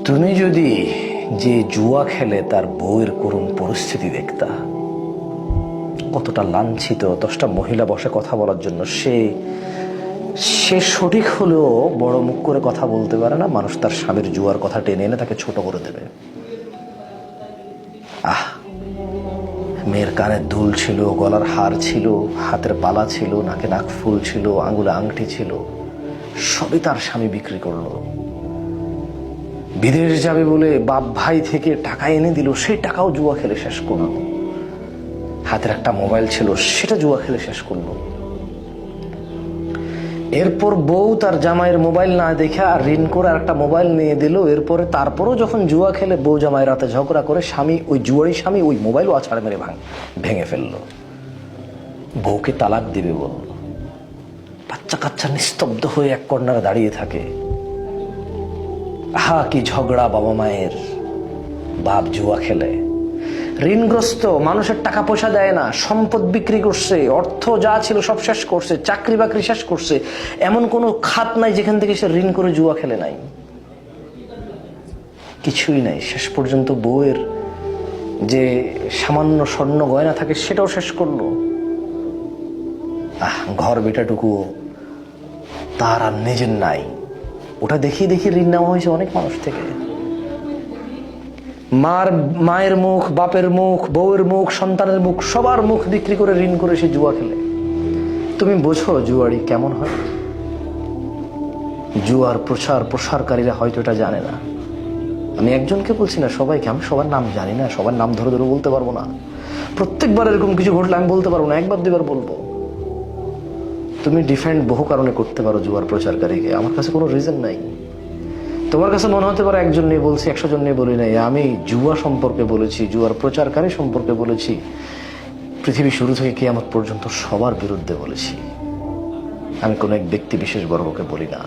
তুমি যদি যে জুয়া খেলে তার বউয়ের করুণ পরিস্থিতি দেখতা, কতটা লাঞ্ছিত। 10টা মহিলা বসে কথা বলার জন্য সে সঠিক হলেও বড় মুখ করে কথা বলতে পারে না। মানুষ তার স্বামীর জুয়ার কথা টেনে এনে তাকে ছোট করে দেবে। মেয়ের কানের দুল ছিল, গলার হার ছিল, হাতের পালা ছিল, নাকে নাক ফুল ছিল, আঙ্গুলে আংটি ছিল, সবই তার স্বামী বিক্রি করলো। বিদেশ যাবে বলে বাপ ভাই থেকে টাকা এনে দিল, সেই টাকাও জুয়া খেলে শেষ করলো। হাতের একটা মোবাইল ছিল, সেটা জুয়া খেলে শেষ করলো। এরপর বউ তার জামাইয়ের মোবাইল না দেখে আর ঋণ করে আর একটা মোবাইল নিয়ে দিল। এরপরে তারপরও যখন জুয়া খেলে বউ জামাই রাতে ঝগড়া করে, স্বামী ওই জুয়ারি স্বামী ওই মোবাইলও আছাড় মেরে ভেঙে ফেললো। বউকে তালাক দিবে বলল। বাচ্চা কাচ্চা নিস্তব্ধ হয়ে এক কর্নারে দাঁড়িয়ে থাকে। কি ঝগড়া বাবা মায়ের। বাপ জুয়া খেলে, ঋণগ্রস্ত, মানুষের টাকা পয়সা দেয় না, সম্পদ বিক্রি করছে, অর্থ যা ছিল সব শেষ করছে, চাকরি বাকরি শেষ করছে। এমন কোনো খাত নাই যেখান থেকে সে ঋণ করে জুয়া খেলে নাই, কিছুই নাই। শেষ পর্যন্ত বউয়ের যে সামান্য স্বর্ণ গয়না থাকে সেটাও শেষ করলো। ঘর বেটাটুকু তার আর নিজের নাই। ওটা দেখিয়ে দেখিয়ে ঋণ নেওয়া হয়েছে অনেক মানুষ থেকে। মায়ের মুখ, বাপের মুখ, বউয়ের মুখ, সন্তানের মুখ, সবার মুখ বিক্রি করে ঋণ করে সে জুয়া খেলে। তুমি বোঝো জুয়ারি কেমন হয়? জুয়ার প্রসারকারীরা হয়তো এটা জানে না। আমি একজনকে বলছি না, সবাইকে। আমি সবার নাম জানি না, সবার নাম ধরে ধরে বলতে পারবো না। প্রত্যেকবার এরকম কিছু ঘটলে আমি বলতে পারবো না, একবার দুবার বলবো। তুমি ডিফেন্ড বহু কারণে করতে পারো জুয়ার প্রচারকারীকে, আমার কাছে কোনো রিজন নাই। তোমার কাছে মনে হতে পারে একজন নিয়ে বলছি, 100 জন নিয়ে বলি নাই। আমি জুয়া সম্পর্কে বলেছি, জুয়ার প্রচারকারী সম্পর্কে বলেছি। পৃথিবী শুরু থেকে কিয়ামত পর্যন্ত সবার বিরুদ্ধে বলেছি। আমি কোনো এক ব্যক্তি বিশেষ বর্গকে বলি না।